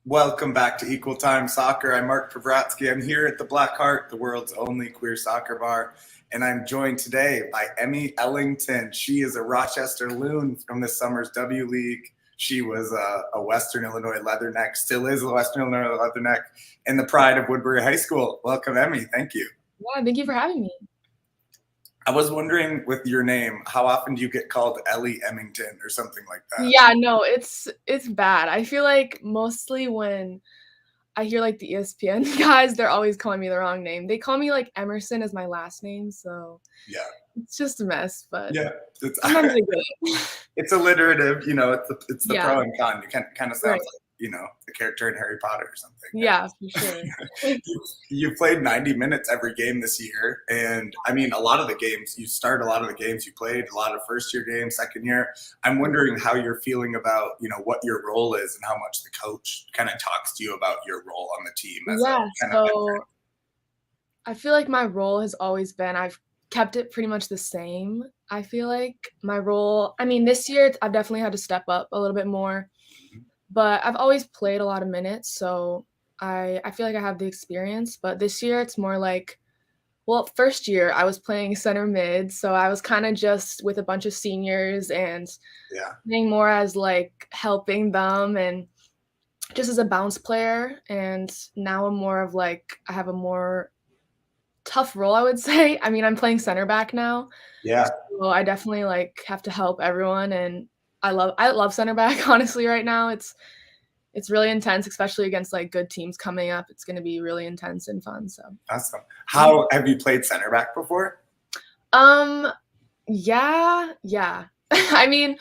Welcome back to Equal Time Soccer. I'm Mark Pavratsky. I'm here at the Black Heart, the world's only queer soccer bar, and I'm joined today by Emmy Ellington. She is a Rochester Loon from this summer's W League. She was a Western Illinois Leatherneck, still is a Western Illinois Leatherneck, and the pride of Woodbury High School. Welcome, Emmy. Thank you. Yeah, thank you for having me. I was wondering, with your name, how often do you get called Ellie Emmington or something like that? Yeah, no, it's bad. I feel like mostly when I hear like the ESPN guys, they're always calling me the wrong name. They call me like Emerson as my last name, so Yeah. it's just a mess. But Yeah, sometimes they get it. it's alliterative, it's the Yeah. pro and con. You kind of sounds Right. like, the character in Harry Potter or something. Yeah, for sure. You played 90 minutes every game this year, and I mean, a lot of the games you played, a lot of first year games, second year. I'm wondering how you're feeling about, what your role is and how much the coach kind of talks to you about your role on the team as Yeah, a kind of so I feel like my role has always been I've kept it pretty much the same. I feel like my role, I mean, this year I've definitely had to step up a little bit more. But I've always played a lot of minutes, so I feel like I have the experience. But this year it's more like, well, first year I was playing center mid, so I was kind of just with a bunch of seniors and yeah. playing more as like helping them and just as a bounce player. And now I'm more of like I have a more tough role, I would say. I mean, I'm playing center back now, Yeah. so I definitely like have to help everyone, and I love center back. Honestly, right now it's really intense, especially against like good teams coming up. It's going to be really intense and fun. So Awesome. How have you played center back before? Yeah. I mean,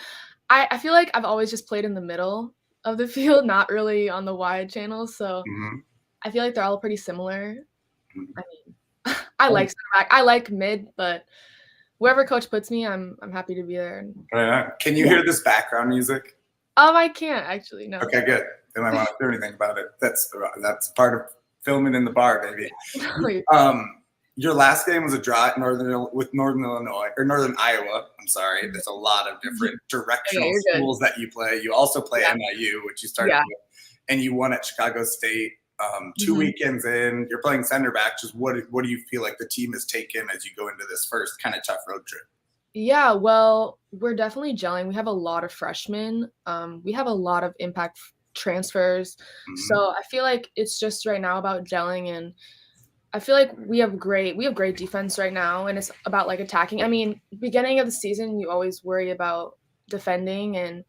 I feel like I've always just played in the middle of the field, not really on the wide channels. So I feel like they're all pretty similar. I mean, I like center back. I like mid, but wherever coach puts me, I'm happy to be there. Can you hear this background music? I can't actually. No. Okay, good. They might want to do anything about it. That's part of filming in the bar, baby. Your last game was a draw at Northern Illinois or Northern Iowa. I'm sorry. There's a lot of different directional schools that you play. You also play NIU, which you started with, and you won at Chicago State. 2 weekends in, you're playing center back. Just what do you feel like the team has taken as you go into this first kind of tough road trip? Yeah, well, we're definitely gelling. We have a lot of freshmen. We have a lot of impact transfers. So I feel like it's just right now about gelling, and I feel like we have great defense right now, and it's about like attacking. I mean, beginning of the season, you always worry about defending and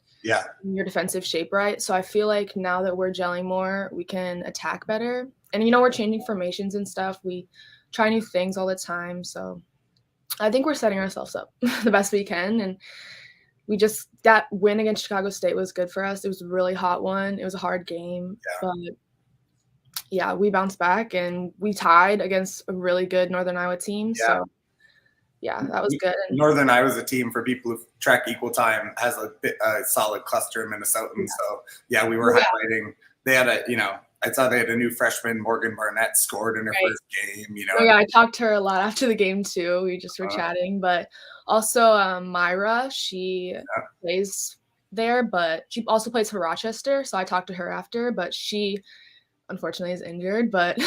your defensive shape right. So I feel like now that we're gelling more, we can attack better. And we're changing formations and stuff. We try new things all the time. So I think we're setting ourselves up the best we can. And that win against Chicago State was good for us. It was a really hot one. It was a hard game. But yeah, we bounced back and we tied against a really good Northern Iowa team. So yeah, that was good. And Northern Iowa's a team, for people who track Equal Time, has a solid cluster of Minnesotans. So yeah, we were highlighting. They had I saw they had a new freshman, Morgan Barnett, scored in her first game. Oh, yeah, I talked to her a lot after the game too. We just were chatting, but also Myra, she plays there, but she also plays for Rochester. So I talked to her after, but she unfortunately is injured. But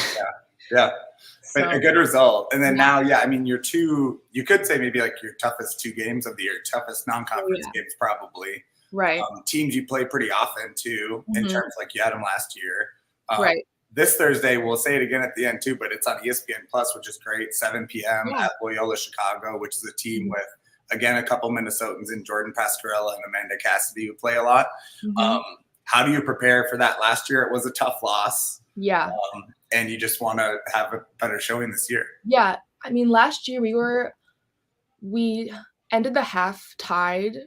but a good result. And then now, I mean, you could say maybe like your toughest 2 games of the year, toughest non-conference games probably. Right. Teams you play pretty often too, in terms like you had them last year. Right. This Thursday, we'll say it again at the end too, but it's on ESPN Plus, which is great. 7 p.m. at Loyola Chicago, which is a team with, again, a couple Minnesotans in Jordan Pascarella and Amanda Cassidy, who play a lot. How do you prepare for that? Last year, it was a tough loss. Yeah. And you just want to have a better showing this year. Yeah. I mean, last year we ended the half tied.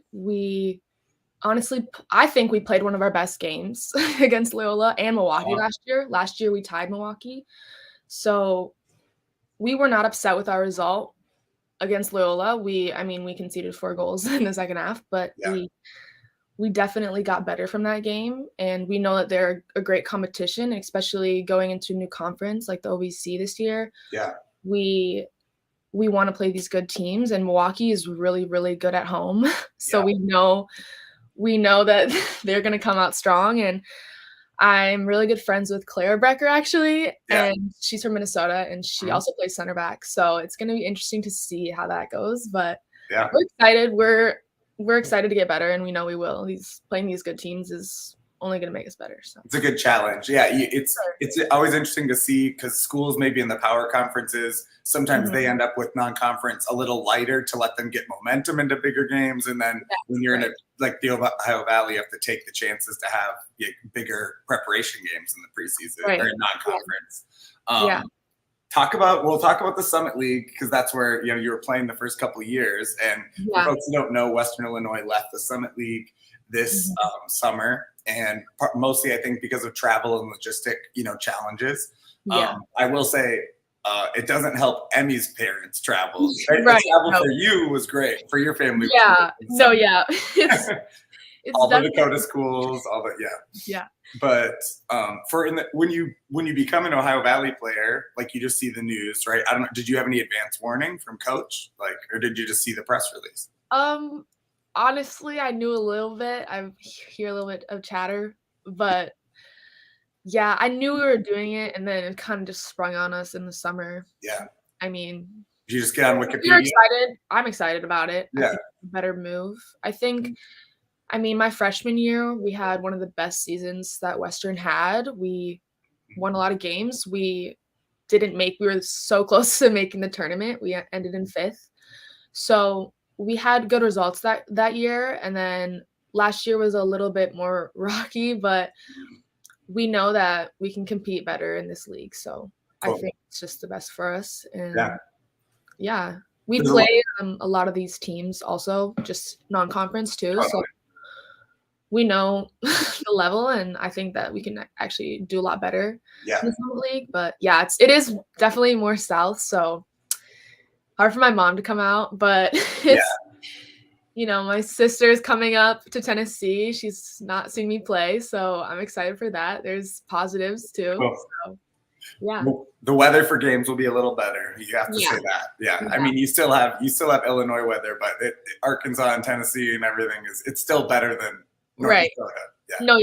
Honestly, I think we played one of our best games against Loyola and Milwaukee last year. Last year, we tied Milwaukee. So we were not upset with our result against Loyola. We conceded 4 goals in the second half, but we definitely got better from that game. And we know that they're a great competition, especially going into a new conference like the OVC this year. Yeah. We want to play these good teams, and Milwaukee is really, really good at home. So we know that they're going to come out strong. And I'm really good friends with Clara Brecker, actually, Yeah. and she's from Minnesota, and she also plays center back. So it's gonna be interesting to see how that goes. But Yeah. we're excited. We're excited to get better, and we know we will. Playing these good teams is only gonna make us better. So it's a good challenge. Yeah, it's always interesting to see because schools maybe in the power conferences sometimes they end up with non-conference a little lighter to let them get momentum into bigger games, and then when you're in a like the Ohio Valley, you have to take the chances to have bigger preparation games in the preseason or in non-conference. We'll talk about the Summit League because that's where you were playing the first couple of years. And for folks who don't know, Western Illinois left the Summit League this summer, and mostly I think because of travel and logistic challenges. I will say it doesn't help Emmy's parents travel. Right? The travel for you was great. For your family, it's all the Dakota schools, all that. Yeah. But when you become an Ohio Valley player, like you just see the news, right? I don't know. Did you have any advance warning from coach, or did you just see the press release? Honestly, I knew a little bit. I hear a little bit of chatter, but yeah, I knew we were doing it, and then it kind of just sprung on us in the summer. Yeah. I mean, did you just get on Wikipedia? You're excited. I'm excited about it. Yeah. I think it's a better move. I think. I mean, my freshman year, we had one of the best seasons that Western had. We won a lot of games. We were so close to making the tournament. We ended in 5th. So we had good results that year. And then last year was a little bit more rocky, but we know that we can compete better in this league. So I think it's just the best for us. And we play a lot of these teams also, just non-conference too. So we know the level, and I think that we can actually do a lot better in the Summit League. But it is definitely more south, so hard for my mom to come out. But it's my sister's coming up to Tennessee. She's not seen me play, so I'm excited for that. There's positives too. So, the weather for games will be a little better. You have to say that. Yeah. I mean, you still have Illinois weather, but Arkansas and Tennessee and everything it's still better than. Right. No,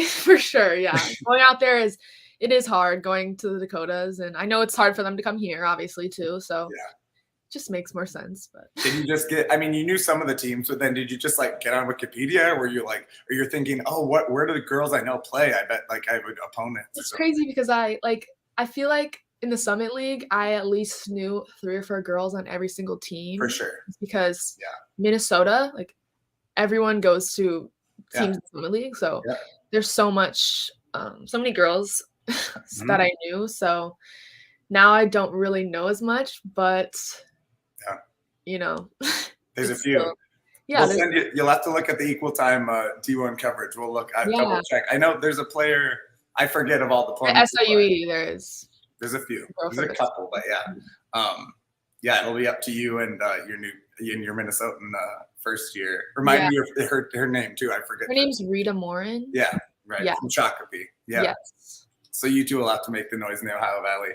for sure. Yeah. Going out there it is hard going to the Dakotas, and I know it's hard for them to come here, obviously, too. So it just makes more sense. But did you just you knew some of the teams, but then did you just get on Wikipedia? Were you or you're thinking, where do the girls I know play? I bet I would opponents. It's crazy because I feel like in the Summit League, I at least knew 3 or 4 girls on every single team. For sure. Because Minnesota, everyone goes to teams in the Summit League, so there's so many girls that I knew. So now I don't really know as much, but there's a few. You'll have to look at the equal time D1 coverage. We'll look. Double check. I know there's a player. I forget of all the players. SIUE, there's a few. There's a couple, but it'll be up to you and your Minnesotan first year. Remind me of her name too. I forget. Her name's Rita Morin. Yeah, right. Yeah. From Shakopee. Yeah. Yes. So you two will have to make the noise in the Ohio Valley.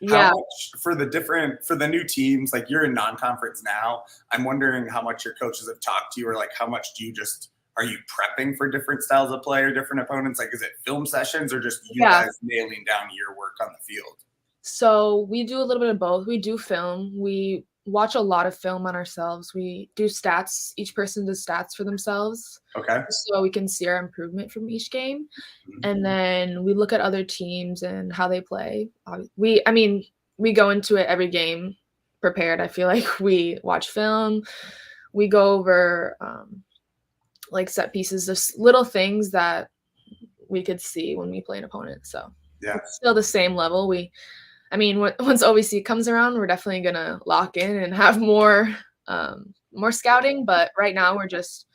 How much for the new teams? You're in non-conference now. I'm wondering how much your coaches have talked to you, or how much are you prepping for different styles of play or different opponents? Is it film sessions or just you guys nailing down your work on the field? So we do a little bit of both. We do film. We watch a lot of film on ourselves. We do stats. Each person does stats for themselves. Okay. So we can see our improvement from each game. And then we look at other teams and how they play. We go into it every game prepared. I feel like we watch film. We go over set pieces, just little things that we could see when we play an opponent. So it's still the same level. Once OVC comes around, we're definitely gonna lock in and have more scouting. But right now, we're just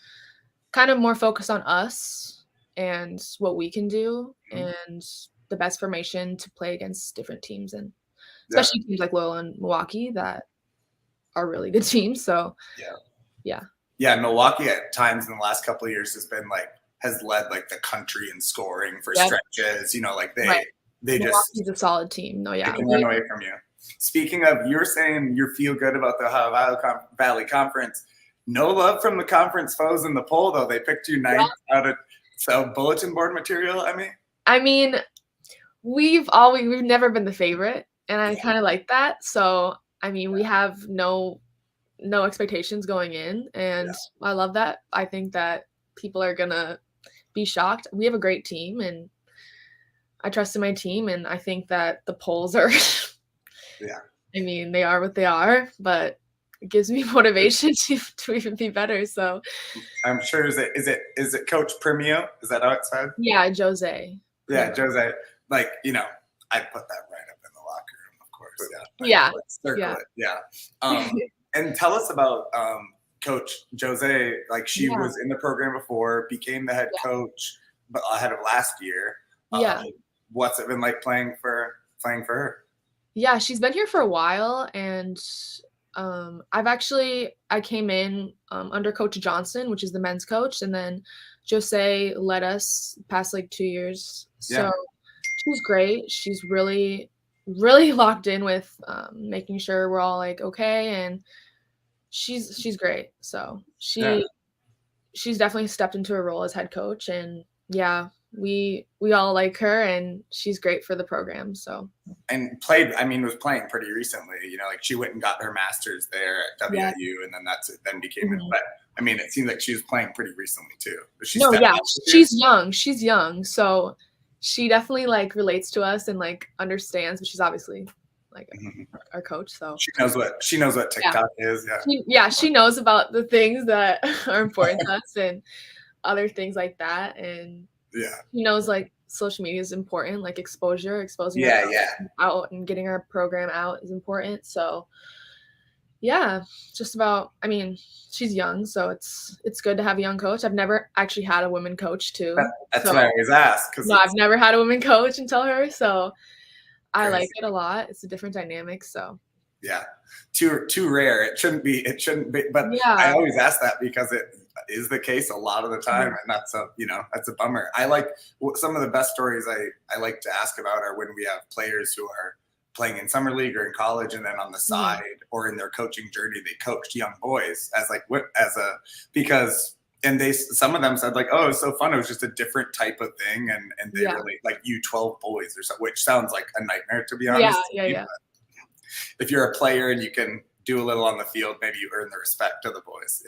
kind of more focused on us and what we can do and the best formation to play against different teams, and especially teams like Loyola and Milwaukee that are really good teams. So Milwaukee at times in the last couple of years has led the country in scoring for stretches. They Milwaukee's a solid team. They can run away from you. Speaking of, you're saying you feel good about the Ohio Valley Conference. No love from the conference foes in the poll, though. They picked you 9th out of bulletin board material, I mean. I mean, we've never been the favorite, and I kind of like that. So, I mean, we have no expectations going in, and I love that. I think that people are gonna be shocked. We have a great team, and I trust in my team, and I think that the polls are Yeah. I mean, they are what they are, but it gives me motivation to even be better. So I'm sure is it Coach Premio? Is that how it's said? yeah, Jose. Yeah, Jose. Like, I put that right up in the locker room, of course. Yeah. Circle it. Yeah. And tell us about Coach Jose. Like, she was in the program before, became the head coach, but ahead of last year. What's it been like playing for her? Yeah, she's been here for a while, and I came in under Coach Johnson, which is the men's coach, and then Jose led us past like 2 years. So she's great. She's really, really locked in with making sure we're all like okay, and she's great. So she's definitely stepped into a role as head coach, and we all like her, and she's great for the program. So and was playing pretty recently. Like, she went and got her master's there at WIU, and then then became it. But I mean, it seems like she was playing pretty recently too. She's young. She's young, so she definitely like relates to us and like understands. But she's obviously like our coach, so she knows what TikTok is. She knows about the things that are important to us and other things like that, and she knows like social media is important, like exposing out and getting our program out is important. So just about, I mean, she's young, so it's good to have a young coach. I've never actually had a woman coach too. That's what I always ask. No, I've never had a woman coach until her, so I like it a lot. It's a different dynamic, so too rare. It shouldn't be, but I always ask that because it is the case a lot of the time, and that's a bummer. I like some of the best stories I like to ask about are when we have players who are playing in summer league or in college, and then on the side or in their coaching journey, they coached young boys some of them said like, oh, it was so fun. It was just a different type of thing. And they really like U12 boys or something, which sounds like a nightmare, to be honest. Yeah. If you're a player and you can do a little on the field, maybe you earn the respect of the boys.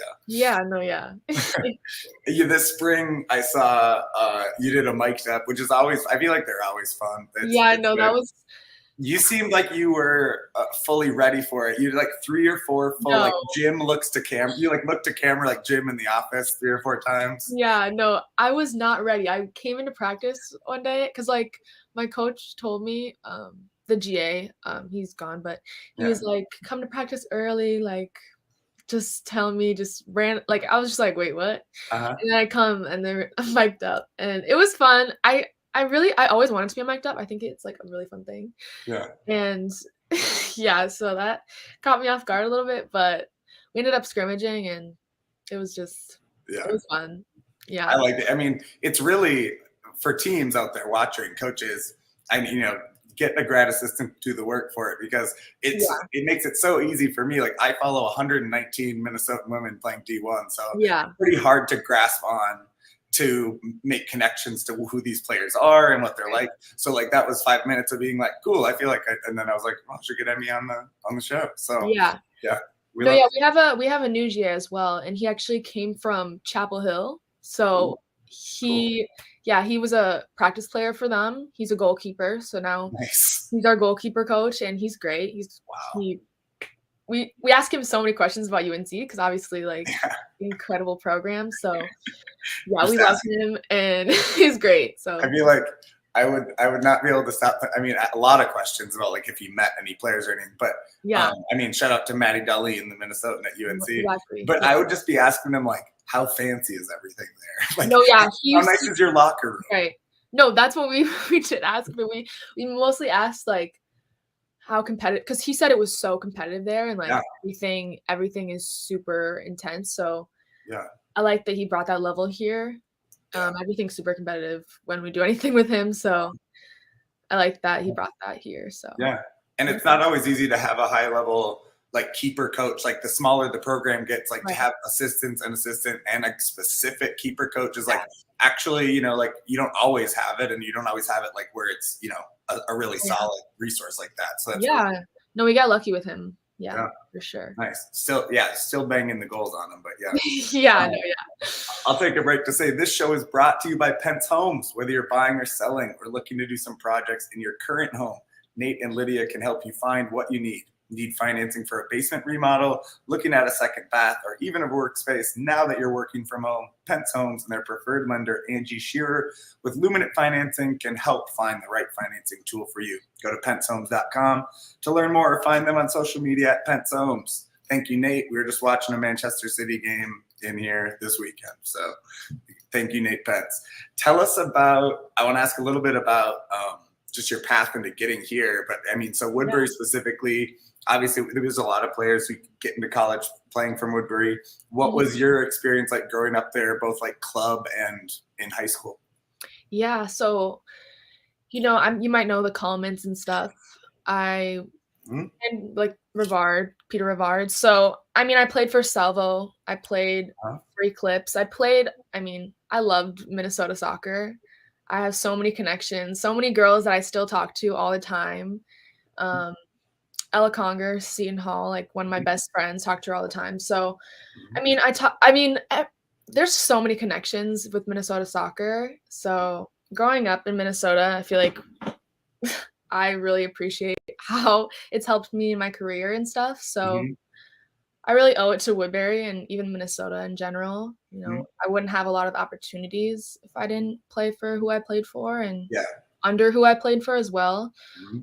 This spring I saw you did a mic'd up, which is always, I feel like they're always fun. That was. You seemed like you were fully ready for it. You did like 3 or 4 full like Jim looks to camera. You like looked to camera like Jim in The Office 3 or 4 times. Yeah, no, I was not ready. I came into practice one day because like my coach told me, the GA, he's gone, but he was like, come to practice early, like just tell me, just ran. Like I was just like, wait, what? And then I come and they're mic'd up, and it was fun. I always wanted to be mic'd up. I think it's like a really fun thing. And so that caught me off guard a little bit, but we ended up scrimmaging, and it was just it was fun. I liked it. I mean, it's really for teams out there watching, coaches, get a grad assistant to do the work for it, because it makes it so easy for me. Like, I follow 119 Minnesotan women playing D1, so it's pretty hard to grasp on to make connections to who these players are and what they're like. So like that was 5 minutes of being like, cool, I feel like and then I was like, well, I should get Emmy on the show. So we have a new GA as well, and he actually came from Chapel Hill. So he was a practice player for them. He's a goalkeeper, so now he's our goalkeeper coach, and he's great. We ask him so many questions about UNC because obviously like incredible program. So we love him, and he's great. So I feel like I would not be able to stop. I mean, a lot of questions about like if he met any players or anything. But I mean, shout out to Maddie Dully in the Minnesotan at UNC. Exactly. But I would just be asking him like, how fancy is everything there? Like, how nice is your locker room? Right. No, that's what we did ask, but we mostly asked like how competitive, because he said it was so competitive there, and like everything is super intense. So I like that he brought that level here. Everything's super competitive when we do anything with him, so I like that he brought that here. So and it's not always easy to have a high level like keeper coach. Like the smaller the program gets, like to Right. have assistants, an assistant, and a specific keeper coach is like actually, you know, like you don't always have it, and you don't always have it like where it's, you know, a really solid resource like that. So that's really, No, we got lucky with him. Yeah, yeah, for sure. nice. Still banging the goals on him, but yeah. Yeah, no, I'll take a break to say this show is brought to you by Pentz Homes. Whether you're buying or selling or looking to do some projects in your current home, Nate and Lydia can help you find what you need. Need financing for a basement remodel, looking at a second bath, or even a workspace now that you're working from home? Pentz Homes and their preferred lender, Angie Shearer, with Luminant Financing can help find the right financing tool for you. Go to pentzhomes.com to learn more or find them on social media at Pentz Homes. Thank you, Nate. We were just watching a Manchester City game in here this weekend. So thank you, Nate Pentz. Tell us about, I want to ask a little bit about just your path into getting here. But I mean, so Woodbury specifically, obviously there was a lot of players who get into college playing from Woodbury. What was your experience like growing up there, both like club and in high school? Yeah, so, you know, you might know the Commons and stuff. And like Peter Rivard. So, I mean, I played for Salvo. I played Free Clips. I loved Minnesota soccer. I have so many connections, so many girls that I still talk to all the time. Ella Conger, Seton Hall, like one of my best friends, talk to her all the time. So, there's so many connections with Minnesota soccer. So, growing up in Minnesota, I feel like I really appreciate how it's helped me in my career and stuff. So I really owe it to Woodbury and even Minnesota in general. You know, I wouldn't have a lot of opportunities if I didn't play for who I played for and under who I played for as well.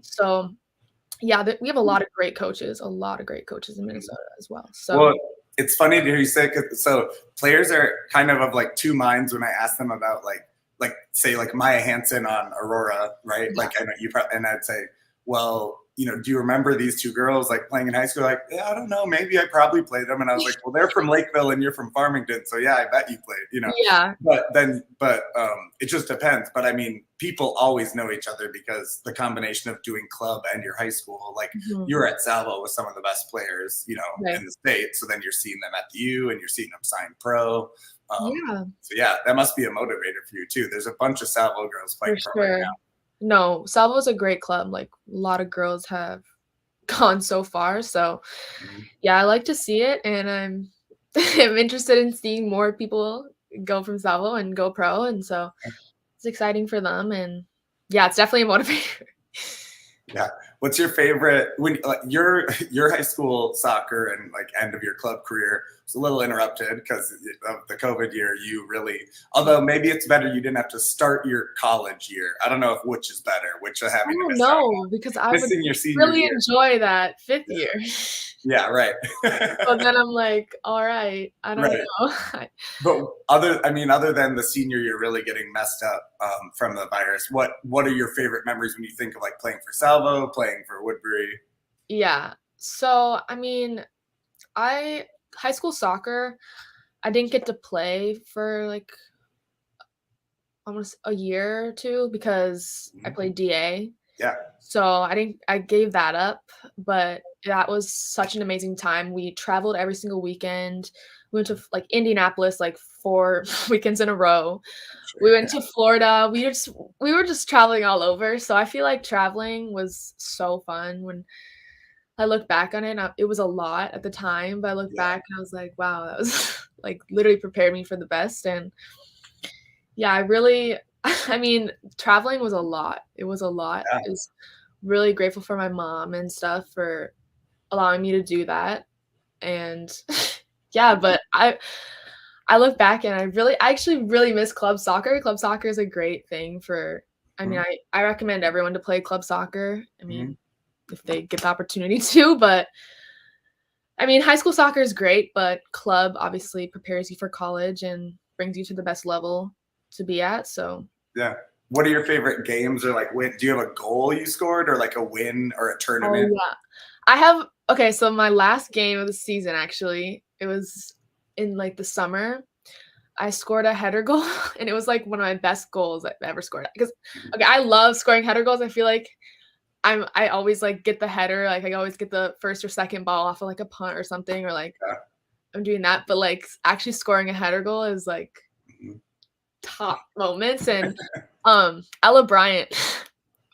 So yeah, we have a lot of great coaches in Minnesota as well. So it's funny to hear you say, so players are kind of like two minds when I ask them about like say like Maya Hansen on Aurora, right? Yeah. Like I know you probably, and I'd say, well, you know, do you remember these two girls like playing in high school? Like, yeah, I don't know, maybe I probably played them. And I was like, well, they're from Lakeville and you're from Farmington, so yeah, I bet you played, you know. Yeah. But it just depends. But I mean, people always know each other because the combination of doing club and your high school, like you're at Salvo with some of the best players, you know, in the state. So then you're seeing them at the U and you're seeing them sign pro. So yeah, that must be a motivator for you too. There's a bunch of Salvo girls playing pro right now. No, Salvo is a great club. Like a lot of girls have gone so far. So yeah, I like to see it, and I'm interested in seeing more people go from Salvo and go pro. And so it's exciting for them. And yeah, it's definitely a motivator. Yeah. What's your favorite when your high school soccer and like end of your club career was a little interrupted because of the COVID year? You really, although maybe it's better you didn't have to start your college year. I don't know which is better, which of having to miss out, because I would your senior really year. Enjoy that fifth year. Yeah, right. But then I'm like, all right, I don't know. But other than the senior year really getting messed up from the virus, what are your favorite memories when you think of like playing for Salvo, playing for Woodbury? Yeah. So, I mean, high school soccer, I didn't get to play for like almost a year or two because I played DA. Yeah. So I gave that up, but that was such an amazing time. We traveled every single weekend. We went to like Indianapolis like 4 weekends in a row. We went to Florida. We were just traveling all over. So I feel like traveling was so fun. When I look back on it, it was a lot at the time, but I look back and I was like, wow, that was like literally prepared me for the best. And yeah, traveling was a lot. It was a lot. Yeah. I was really grateful for my mom and stuff for allowing me to do that. And yeah, but I look back and I actually really miss club soccer. Club soccer is a great thing I recommend everyone to play club soccer. I mean, if they get the opportunity to, but I mean, high school soccer is great, but club obviously prepares you for college and brings you to the best level to be at. So yeah. What are your favorite games, or like do you have a goal you scored or like a win or a tournament? Oh, yeah. So my last game of the season, actually, it was in like the summer. I scored a header goal and it was like one of my best goals I've ever scored. Because I love scoring header goals. I feel like I always like get the header, like I always get the first or second ball off of like a punt or something, or like I'm doing that. But like actually scoring a header goal is like top moments. And Ella Bryant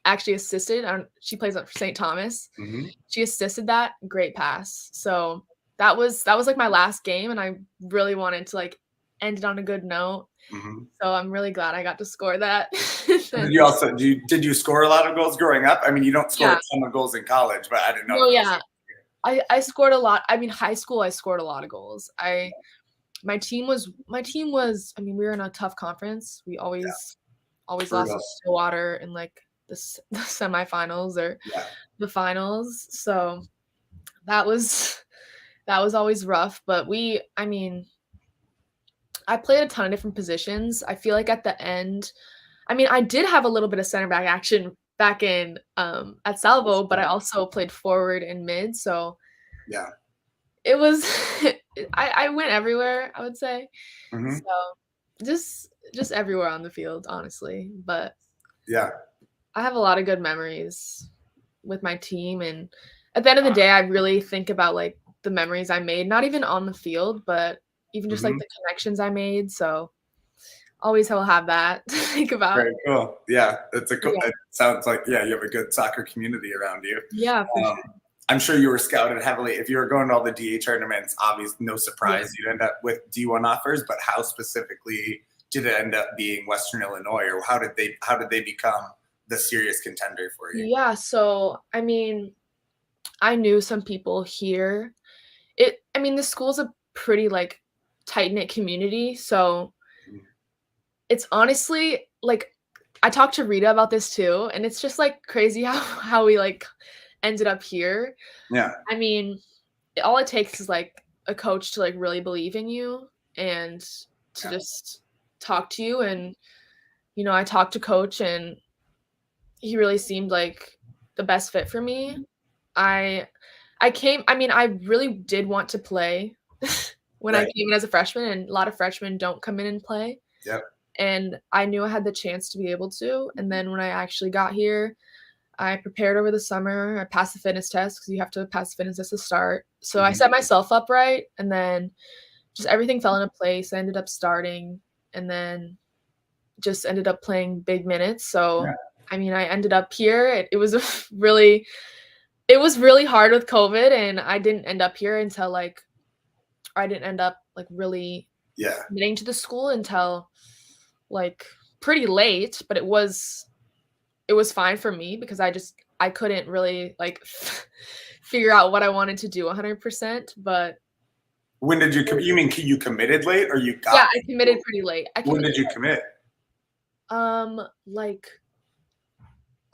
actually assisted. She plays up for St. Thomas. She assisted that great pass. So that was like my last game, and I really wanted to like end it on a good note. So I'm really glad I got to score that. Did you also did you score a lot of goals growing up? I mean, you don't score a ton of goals in college, but I didn't know. Well, yeah, I scored a lot. I mean, high school I scored a lot of goals. My team was. I mean, we were in a tough conference. We always lost to Stillwater in like the semifinals or the finals. So that was always rough. But I mean, I played a ton of different positions. I feel like at the end, I mean, I did have a little bit of center back action back in at Salvo, but I also played forward and mid. So it was I went everywhere, I would say. So just everywhere on the field, honestly. But I have a lot of good memories with my team, and at the end of the day, I really think about like the memories I made, not even on the field, but even just like the connections I made. So always will have that to think about. Very cool. Yeah, it's a cool. It sounds like you have a good soccer community around you. Yeah, for sure. I'm sure you were scouted heavily. If you were going to all the DA tournaments, obviously, no surprise you'd end up with D1 offers. But how specifically did it end up being Western Illinois, or how did they become the serious contender for you? Yeah, so I mean, I knew some people here. I mean, the school's a pretty like tight-knit community, so it's honestly like I talked to Rita about this too, and it's just like crazy how we like ended up here. Yeah. I mean, all it takes is like a coach to like really believe in you and to just talk to you. And you know, I talked to coach, and he really seemed like the best fit for me. I mean, I really did want to play when I came in as a freshman, and a lot of freshmen don't come in and play. And I knew I had the chance to be able to. And then when I actually got here, I prepared over the summer. I passed the fitness test because you have to pass the fitness test to start. So I set myself up right, and then just everything fell into place. I ended up starting, and then just ended up playing big minutes. So I mean, I ended up here. It was really hard with COVID, and I didn't end up here until I didn't end up like really getting to the school until like pretty late. But it was fine for me because I couldn't really like figure out what I wanted to do 100%. But when did you you mean you committed late, or you got? Yeah, I committed pretty late. When did you commit? Like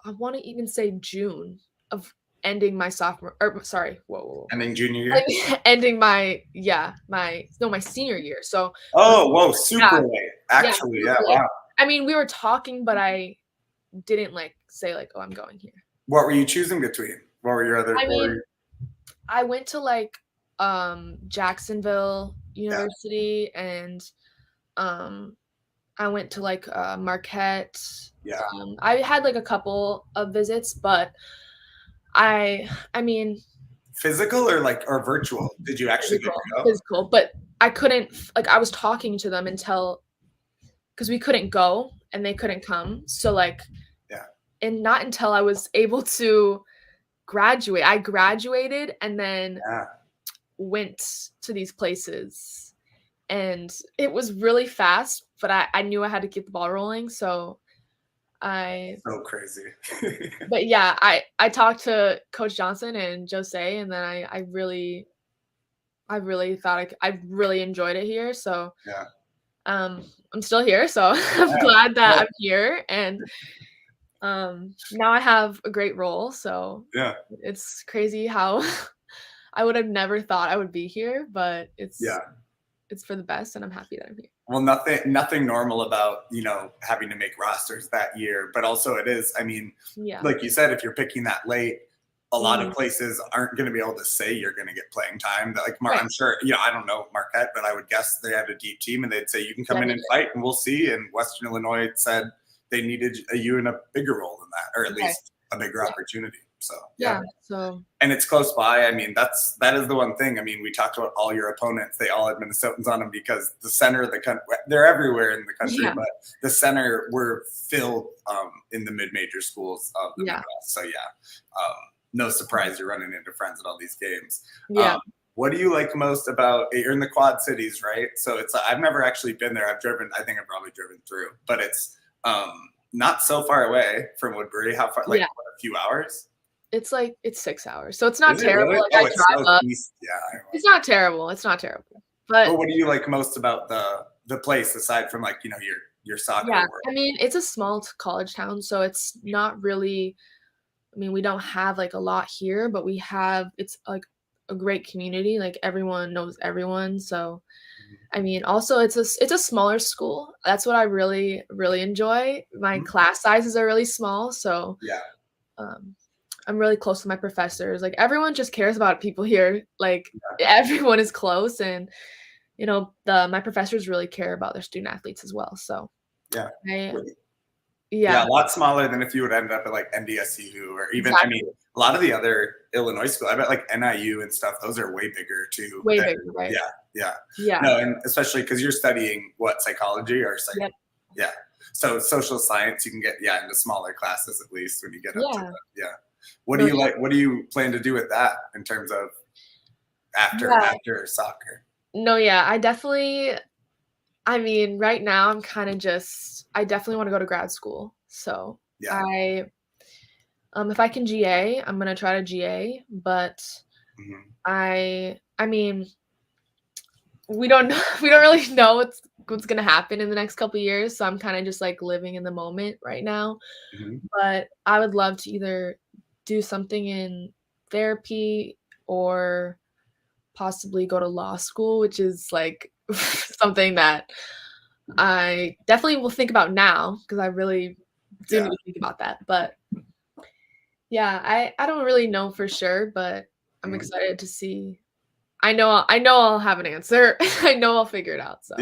I want to even say June of ending my sophomore, or sorry, whoa. Ending junior year? Ending my senior year. So super late. Actually, wow. I mean, we were talking, but I didn't like say like, oh, I'm going here. What were you choosing between? What were your other? I went to like Jacksonville University, and I went to like Marquette. I had like a couple of visits, but I mean, physical or virtual? Did you actually go? Physical, but I couldn't, like, I was talking to them because we couldn't go and they couldn't come. So like, and not until I was able to graduate. I graduated and then went to these places, and it was really fast, but I knew I had to get the ball rolling. So so crazy. But yeah, I talked to Coach Johnson and Jose, and then I really thought I really enjoyed it here. So I'm still here, so I'm glad that I'm here, and now I have a great role. So it's crazy how I would have never thought I would be here, but it's for the best, and I'm happy that I'm here. Well, nothing normal about, having to make rosters that year, but also it is, I mean, like you said, if you're picking that late, a lot of places aren't going to be able to say you're going to get playing time. Like I'm sure, I don't know Marquette, but I would guess they had a deep team and they'd say you can come in and fight and we'll see. And Western Illinois said they needed you in a bigger role than that, or at least a bigger opportunity. So So and it's close by. I mean, that is the one thing. I mean, we talked about all your opponents. They all had Minnesotans on them because the center of the country, they're everywhere in the country, but the center were filled in the mid-major schools of the Midwest. So no surprise you're running into friends at all these games. What do you like most about, you're in the Quad Cities, right? So I've never actually been there. I think I've probably driven through, but it's not so far away from Woodbury. How far? Like what, a few hours? It's 6 hours, so it's not terrible. Really? Like, I drive up. It's not terrible. It's not terrible. But what do you like most about the place aside from like your soccer world? I mean, it's a small college town, so it's not really. I mean, we don't have like a lot here, but it's like a great community. Like everyone knows everyone, so. I mean, also it's a smaller school. That's what I really enjoy. My class sizes are really small, so I'm really close to my professors. Like everyone just cares about people here. Like everyone is close, and my professors really care about their student athletes as well. So a lot smaller than if you would end up at like NDSU or even I mean a lot of the other Illinois schools. I bet like NIU and stuff. Those are way bigger too. Way bigger, right? Yeah. No, and especially because you're studying psychology or psych. Yeah. So social science, you can get into smaller classes at least when you get up to that. What do you like? What do you plan to do with that in terms of after soccer? No, I definitely. I mean, right now I'm kind of I definitely want to go to grad school. So if I can GA, I'm gonna try to GA. But I mean, we don't really know what's gonna happen in the next couple of years. So I'm kind of just like living in the moment right now. But I would love to either do something in therapy or possibly go to law school, which is like something that I definitely will think about now because I really do need to think about that. But I don't really know for sure, but I'm excited to see. I know I'll have an answer. I know I'll figure it out. So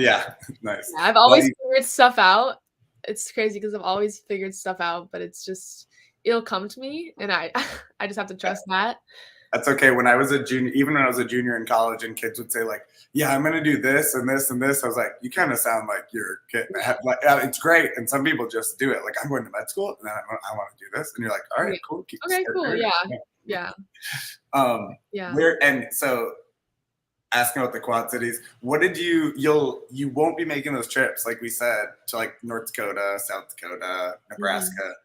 nice. I've always figured stuff out. It's crazy because I've always figured stuff out, but it'll come to me, and I just have to trust that. That's okay. When I was a junior, even when I was a junior in college, and kids would say like, "Yeah, I'm going to do this and this and this," I was like, "You kind of sound like you're kidding." Like, it's great, and some people just do it. Like, I'm going to med school, and then I want to do this, and you're like, "All right, cool." Okay, cool. Yeah. And so, asking about the Quad Cities, what did you won't be making those trips, like we said, to like North Dakota, South Dakota, Nebraska.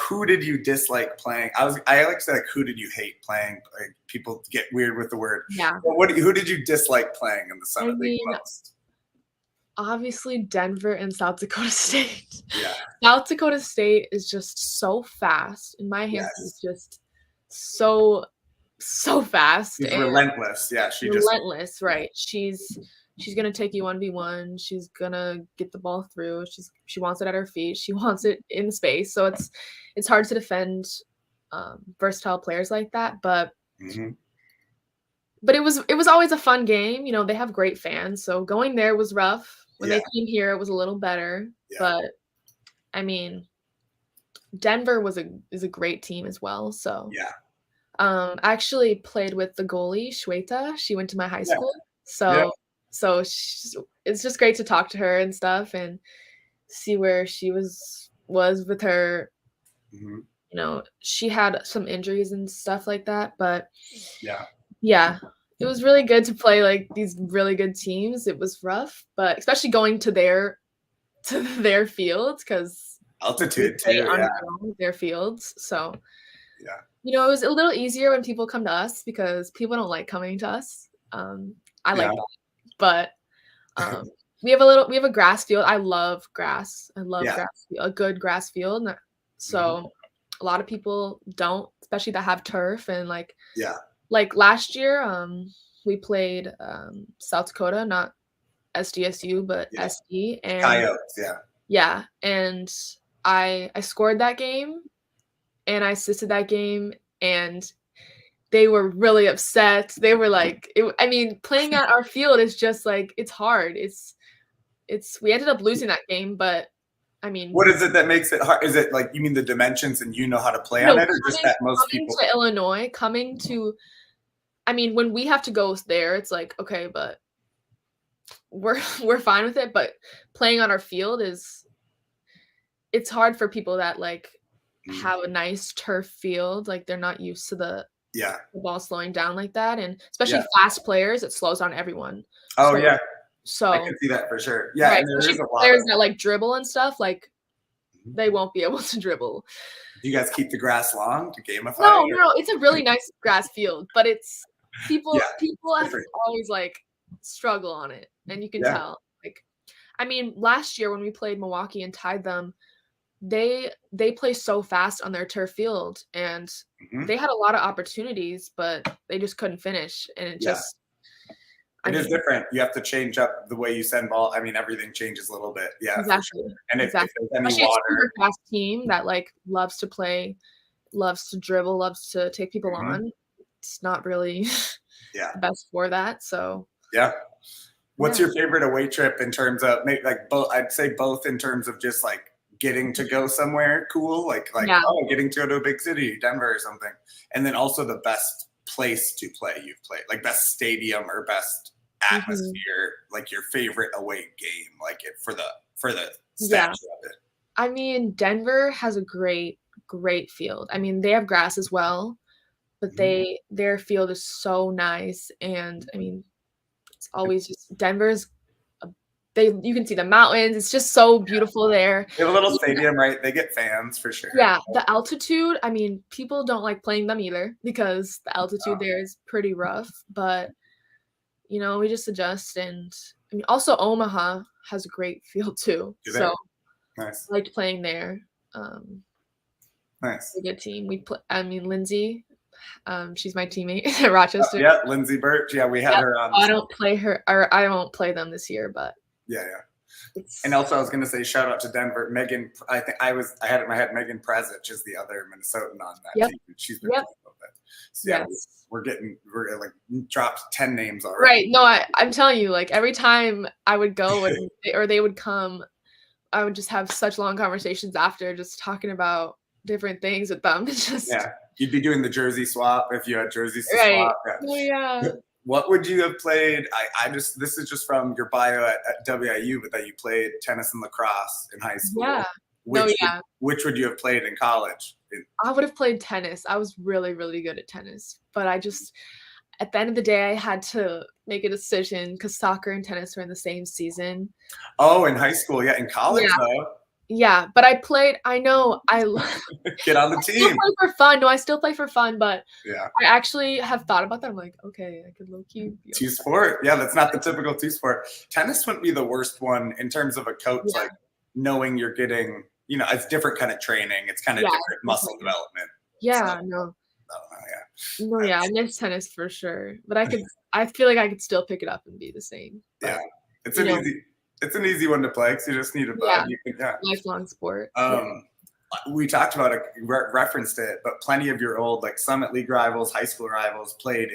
Who did you dislike playing? I like to say like, who did you hate playing? Like people get weird with the word. Who did you dislike playing in the summer league most? Obviously Denver and South Dakota State. South Dakota State is just so fast. In my hands, it's just so fast. She's relentless. She's relentless, right? She's gonna take you 1v1. She's gonna get the ball through. She wants it at her feet. She wants it in space. So it's hard to defend versatile players like that. But it was always a fun game. They have great fans. So going there was rough. When they came here, it was a little better. But I mean, Denver is a great team as well. So I actually played with the goalie Shweta. She went to my high school. So it's just great to talk to her and stuff and see where she was with her. She had some injuries and stuff like that, but it was really good to play like these really good teams. It was rough, but especially going to their fields because altitude too, their fields. So it was a little easier when people come to us because people don't like coming to us. I like that. But we have a grass field. I love grass. I love a good grass field. So a lot of people don't, especially that have turf and like last year we played South Dakota, not SDSU but SD and Coyotes, and I scored that game and I assisted that game and they were really upset. They were like, playing at our field is just like, it's hard. We ended up losing that game, but I mean, what is it that makes it hard? Is it like, you mean the dimensions and you know how to play on no, it, or just that most coming people? to Illinois, I mean, when we have to go there, it's like, okay, but we're fine with it, but playing on our field it's hard for people that, like, have a nice turf field, like, they're not used to the Yeah. ball slowing down like that, and especially Yeah. fast players, it slows down everyone. Oh, So yeah. I so can see that for sure. Yeah, right, and there is especially a lot players of. that, like, dribble and stuff, like, Mhm. they won't be able to dribble. Do you guys keep the grass long to gamify No, it? no, it's a really nice grass field, but it's Yeah, people have different. always, like, struggle on it, and you can Yeah. tell, like I mean, last year when we played Milwaukee and tied them, they play so fast on their turf field, and Mhm. they had a lot of opportunities, but they just couldn't finish, and it Yeah. just I It is mean different. You have to change up the way you send ball. I mean, everything changes a little bit. Yeah, for exactly, sure. And if exactly. there's any Especially a water. super fast team that, like, loves to play, loves to dribble, loves to take people Mhm. on, it's not really Yeah. the best for that, so Yeah. What's yeah. your favorite away trip in terms of maybe like both? I'd say both in terms of just like getting to go somewhere cool, like Yeah. oh, getting to go to a big city, Denver or something, and then also the best place to play you've played, like best stadium or best Mhm. atmosphere, like your favorite away game, like it for the Yeah. statue of it. I mean, Denver has a great, great field. I mean, they have grass as well, but Mhm. their field is so nice, and, I mean, it's always just Denver's a they you can see the mountains, it's just so beautiful there. They have a little Even stadium, right? They get fans for sure. yeah, the altitude, I mean, people don't like playing them either because the altitude there is pretty rough, but, we just adjust, and I mean, also Omaha has a great field too, Do so they? I Nice, liked playing there. Um, nice. a good team. I mean, Lindsay, she's my teammate at Rochester. Yeah, Lindsay Birch. Yeah, we had Yep. her on. I don't play her or I won't play them this year, but Yeah, yeah. And it's also, I was going to say shout out to Denver. Megan, I had it in my head. Megan Prezich is the other Minnesotan on that yep, team. She's been yep, playing a little bit. So yeah, yes. we're like dropped 10 names already. Right. No, I'm telling you, like, every time I would go and they would come, I would just have such long conversations after just talking about different things with them. It's just Yeah, you'd be doing the jersey swap if you had jerseys to right. swap. Oh, Yeah. yeah. What would you have played? I just this is just from your bio at WIU, but that you played tennis and lacrosse in high Yeah. school. No, yeah. Which would you have played in college? I would have played tennis. I was really, really good at tennis, but I just at the end of the day, I had to make a decision because soccer and tennis were in the same season. Oh, in high school, yeah. In college Yeah, though, yeah, but I know get on the I still team. play for fun. No, I still play for fun, but Yeah. I actually have thought about that. I'm like, "Okay, I could low key be Two okay." sport. Yeah, that's not the typical two sport. Tennis wouldn't be the worst one in terms of a coach, Yeah, like knowing you're getting, it's different kind of training. It's kind of yeah, different muscle definitely. development. So Yeah, I no. don't know. Yeah. No, yeah, I miss tennis for sure, but I feel like I could still pick it up and be the same, Yeah. but, It's you an know easy it's an easy one to play because you just need a bud. yeah, You can, yeah. lifelong sport. Yeah. Um, we talked about it, referenced it, but plenty of your old like Summit League rivals, high school rivals played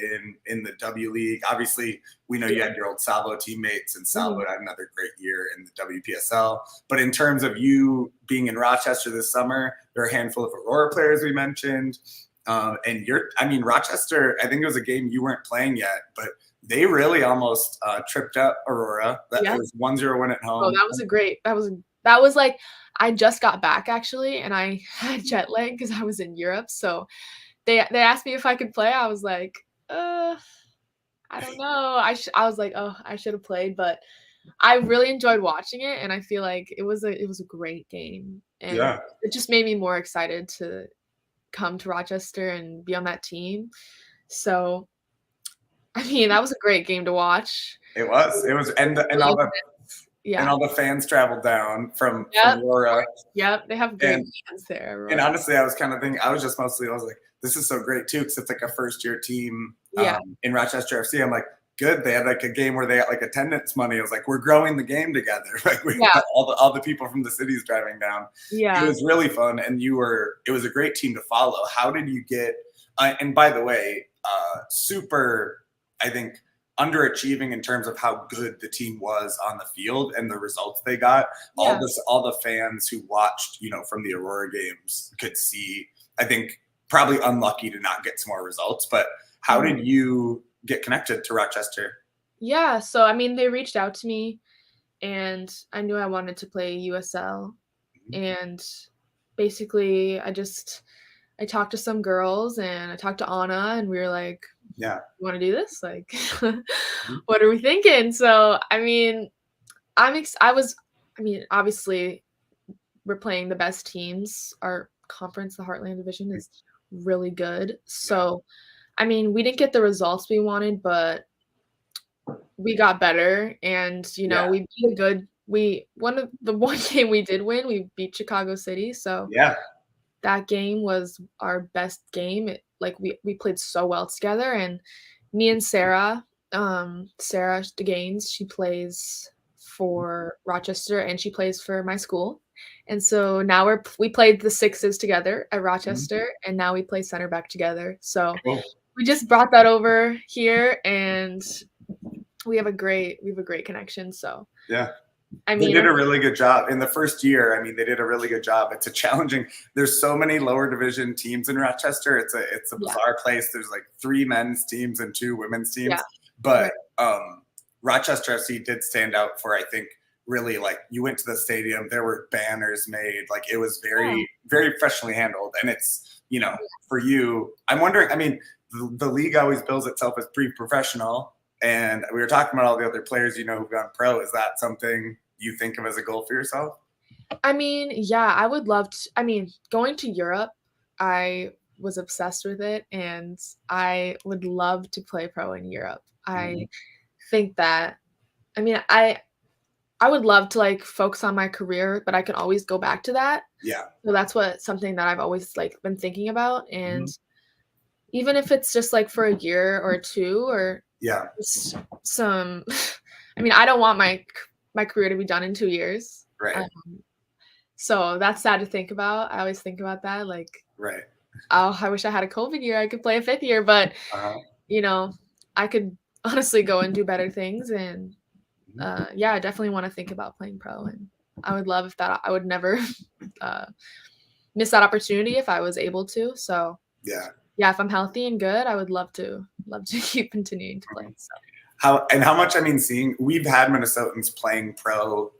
in the W League. Obviously, we know you had your old Salvo teammates, and Salvo Mhm. had another great year in the WPSL. But in terms of you being in Rochester this summer, there are a handful of Aurora players we mentioned. And Rochester, I think it was a game you weren't playing yet, but they really almost tripped up Aurora. That Yeah. was 1-0 win at Oh, home. that was a great that was, like I just got back actually, and I had jet lag because I was in Europe, so they asked me if I could play, I was like, I don't know." I was like, "Oh, I should have played," but I really enjoyed watching it, and I feel like it was a great game, and Yeah, it just made me more excited to come to Rochester and be on that team. So, I mean, that was a great game to watch. it was. It was, and Really intense. and Yeah. all the fans traveled down from Yep, of Aurora. course. Yep, they have great And fans there, and Aurora. honestly, I was kind of thinking, I was like, this is so great too, because it's like a first year team Yeah, in Rochester FC. I'm like, good. They had like a game where they got like attendance money. I was like, we're growing the game together. Like we yeah, got all the people from the cities driving down. It yeah. was really fun, and it was a great team to follow. How did you get? And by the way, super, I think underachieving in terms of how good the team was on the field and the results they got. Yeah. All the fans who watched, from the Aurora games could see, I think, probably unlucky to not get some more results. But how did you get connected to Rochester? Yeah, so I mean, they reached out to me, and I knew I wanted to play USL, and basically I talked to some girls, and I talked to Anna, and we were like, Yeah. "You want to do this? Like, what are we thinking?" So I mean, obviously we're playing the best teams. Our conference, the Heartland Division, is really good. So I mean, we didn't get the results we wanted, but we got better, and we beat one game we did win, we beat Chicago City. So that game was our best game. We played so well together, and me and Sarah DeGaines, she plays for Rochester and she plays for my school. And so now we played the sixes together at Rochester, and now we play center back together. So we just brought that over here, and we have a great connection. So I mean, they did a really good job in the first year. I mean, they did a really good job. It's a challenging. There's so many lower division teams in Rochester. It's a bizarre place. There's like 3 men's teams and 2 women's teams. But Rochester FC did stand out for, I think, really, like, you went to the stadium, there were banners made, like it was very, very professionally handled. And it's, for you, I'm wondering, I mean, the league always bills itself as pretty professional. And we were talking about all the other players, who've gone pro. Is that something you think of as a goal for yourself? I mean, yeah, I would love to. I mean, going to Europe, I was obsessed with it, and I would love to play pro in Europe. I think that, I mean, I would love to like focus on my career, but I can always go back to that. Yeah. So that's something that I've always like been thinking about. And even if it's just like for a year or 2, or some, I mean, I don't want my career to be done in 2 years. Right. So that's sad to think about. I always think about that. Like, I wish I had a COVID year. I could play a 5th year, but I could honestly go and do better things. And I definitely want to think about playing pro. And I would love I would never miss that opportunity if I was able to. So if I'm healthy and good, I would love to keep continuing to play. So. How much, I mean, we've had Minnesotans playing pro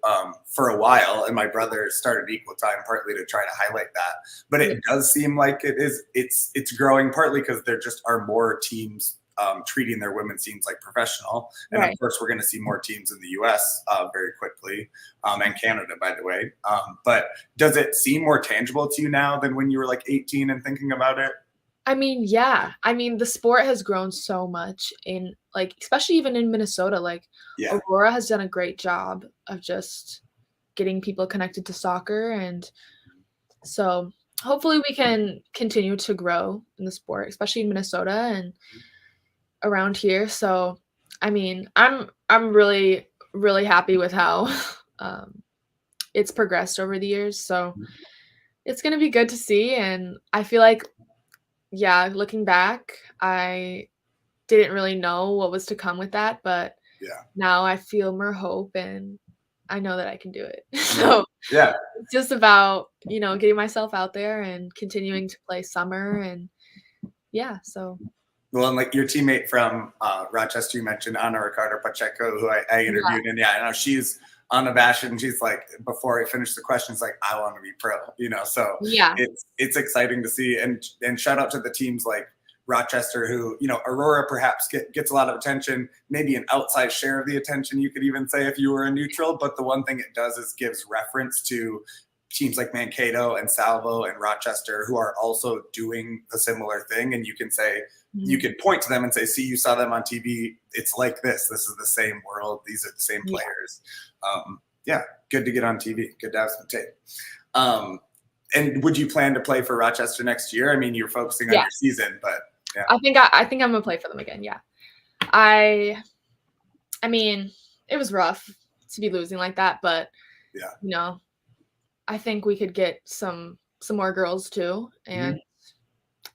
for a while, and my brother started Equal Time partly to try to highlight that. But it does seem like it's growing, partly because there just are more teams treating their women's teams like professional. And of course, we're going to see more teams in the US very quickly, and Canada, by the way. But does it seem more tangible to you now than when you were like 18 and thinking about it? I mean, yeah. I mean, the sport has grown so much in, like, especially even in Minnesota. Like, Aurora has done a great job of just getting people connected to soccer. And so hopefully we can continue to grow in the sport, especially in Minnesota and around here. So, I mean, I'm really, really happy with how it's progressed over the years. So it's going to be good to see. And I feel like, looking back, I didn't really know what was to come with that, but now I feel more hope, and I know that I can do it. So it's just about, getting myself out there and continuing to play summer, and so. Well, and like your teammate from Rochester, you mentioned Ana Ricardo Pacheco, who I interviewed, and I know she's unabashed, and she's like, before I finish the question, it's like, I want to be pro, so it's exciting to see. And shout out to the teams like Rochester, who, Aurora perhaps gets a lot of attention, maybe an outsized share of the attention, you could even say, if you were a neutral. But the one thing it does is gives reference to teams like Mankato and Salvo and Rochester, who are also doing a similar thing. And you can say, you can point to them and say, see, you saw them on TV. It's like this. This is the same world. These are the same players. Good to get on TV. Good to have some tape. And would you plan to play for Rochester next year? I mean, you're focusing on your season, but I think I'm gonna play for them again. Yeah. I mean, it was rough to be losing like that, but I think we could get some more girls too, and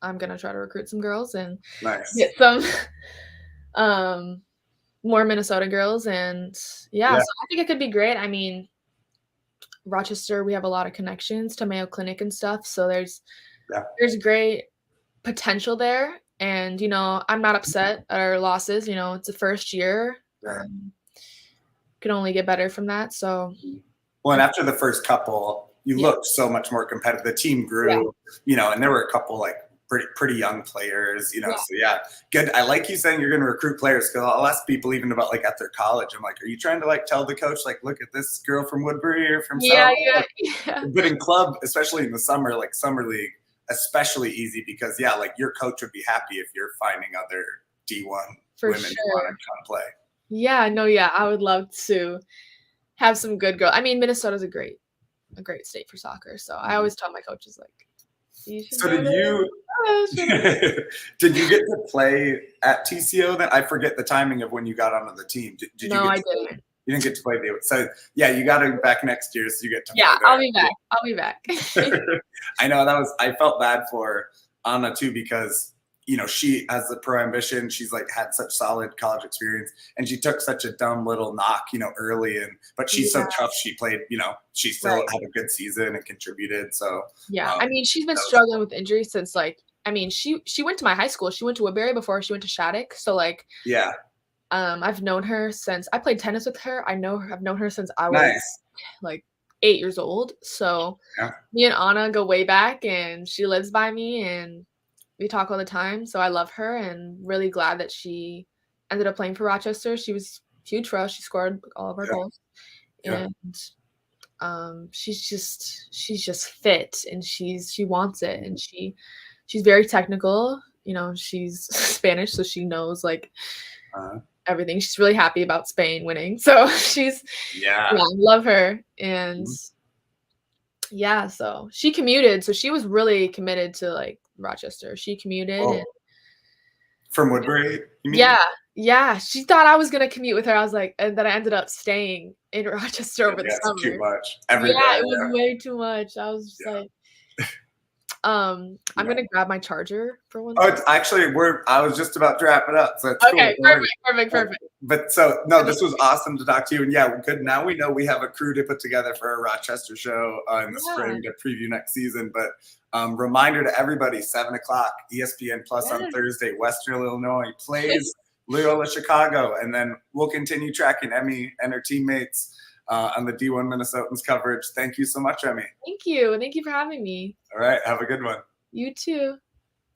I'm gonna try to recruit some girls and get some more Minnesota girls, and Yeah. so I think it could be great. I mean, Rochester, we have a lot of connections to Mayo Clinic and stuff, so Yeah. there's great potential there, and, I'm not upset at our losses, it's the first year, Right. Can only get better from that, so Well, and after the first couple, you yeah, looked so much more competitive. The team yeah, grew, and there were a couple like pretty young players, yeah. So yeah, good. I like you saying you're going to recruit players because I'll ask people even about like at their college. I'm like, are you trying to like tell the coach like, look at this girl from Woodbury or from Yeah, South? yeah, Like, yeah. but in club, especially in the summer, like summer league, especially easy because yeah, like your coach would be happy if you're finding other D1 For women who want sure. to come play. Yeah, no, yeah, I would love to have some good girl I mean, Minnesota's a great state for soccer, so I always tell my coaches, like, "You should So go did to you did you get to play at TCO then? I forget the timing of when you got onto the team. Did you No, get I to play? didn't. You didn't get to play the so yeah, you got to back next year so you get to Yeah, play I'll there. be back, I'll be back. I know I felt bad for Anna too because she has the pro ambition. She's like had such solid college experience, and she took such a dumb little knock, early. But she's so Yeah, tough. She played, she still right. had a good season and contributed. So Yeah, I um, mean, she's been that was struggling with injuries since, like I mean, she went to my high school, she went to Woodbury before she went to Shattuck, so, like, yeah, I've known her since I played tennis with her, I've known her since I was, nice. like, 8 years old, so Yeah, me and Anna go way back, and she lives by me, and we talk all the time, so I love her and really glad that she ended up playing for Rochester. She was huge for us. She scored all of our yeah, goals, yeah. and she's just fit, and she wants it, and she's very technical. She's Spanish, so she knows like Uh, everything. She's really happy about Spain winning, so yeah. yeah, love her, and Mhm. yeah, so she commuted, so she was really committed to, like, Rochester. She commuted and Well, from Woodbury, you mean? yeah, yeah, she thought I was gonna commute with her, I was like and then I ended up staying in Rochester over the Yeah, it's too summer. much every Yeah, day. it was way too much. I was just Yeah, like, I'm yeah. gonna grab my charger for one Oh, sec. it's actually I was just about to wrap it up, so it's cool. Okay, No worries. perfect, perfect, perfect. But so no, this was awesome to talk to you, and yeah, good. Now we know we have a crew to put together for a Rochester show in the Yeah, spring to preview next season. But reminder to everybody: 7 o'clock, ESPN Plus on yeah. Thursday. Western Illinois plays Loyola Chicago, and then we'll continue tracking Emmy and her teammates on the D1 Minnesotans coverage. Thank you so much, Emmy. Thank you for having me. All right, have a good one. You too.